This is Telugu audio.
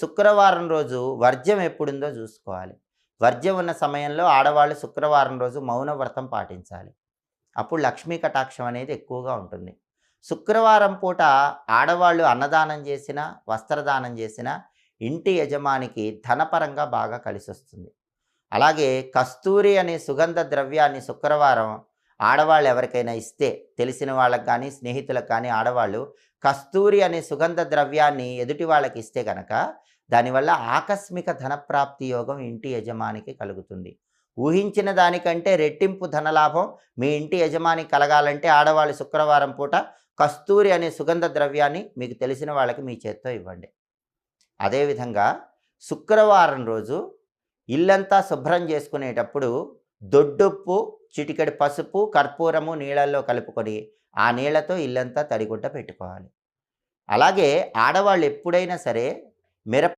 శుక్రవారం రోజు వర్జ్యం ఎప్పుడుందో చూసుకోవాలి. వర్జ్యం ఉన్న సమయంలో ఆడవాళ్ళు శుక్రవారం రోజు మౌన వ్రతం పాటించాలి. అప్పుడు లక్ష్మీ కటాక్షం అనేది ఎక్కువగా ఉంటుంది. శుక్రవారం పూట ఆడవాళ్ళు అన్నదానం చేసినా, వస్త్రదానం చేసినా ఇంటి యజమానికి ధనపరంగా బాగా కలిసొస్తుంది. అలాగే కస్తూరి అనే సుగంధ ద్రవ్యాన్ని శుక్రవారం ఆడవాళ్ళు ఎవరికైనా ఇస్తే, తెలిసిన వాళ్ళకి కానీ, స్నేహితులకు కానీ ఆడవాళ్ళు కస్తూరి అనే సుగంధ ద్రవ్యాన్ని ఎదుటి వాళ్ళకి ఇస్తే గనక దానివల్ల ఆకస్మిక ధనప్రాప్తి యోగం ఇంటి యజమానికి కలుగుతుంది. ఊహించిన దానికంటే రెట్టింపు ధనలాభం మీ ఇంటి యజమానికి కలగాలంటే ఆడవాళ్ళు శుక్రవారం పూట కస్తూరి అనే సుగంధ ద్రవ్యాన్ని మీకు తెలిసిన వాళ్ళకి మీ చేత్తో ఇవ్వండి. అదేవిధంగా శుక్రవారం రోజు ఇల్లంతా శుభ్రం చేసుకునేటప్పుడు దొడ్డుప్పు, చిటికెడు పసుపు, కర్పూరము నీళ్ళల్లో కలుపుకొని ఆ నీళ్లతో ఇల్లంతా తడిగుడ్డ పెట్టుకోవాలి. అలాగే ఆడవాళ్ళు ఎప్పుడైనా సరే మిరప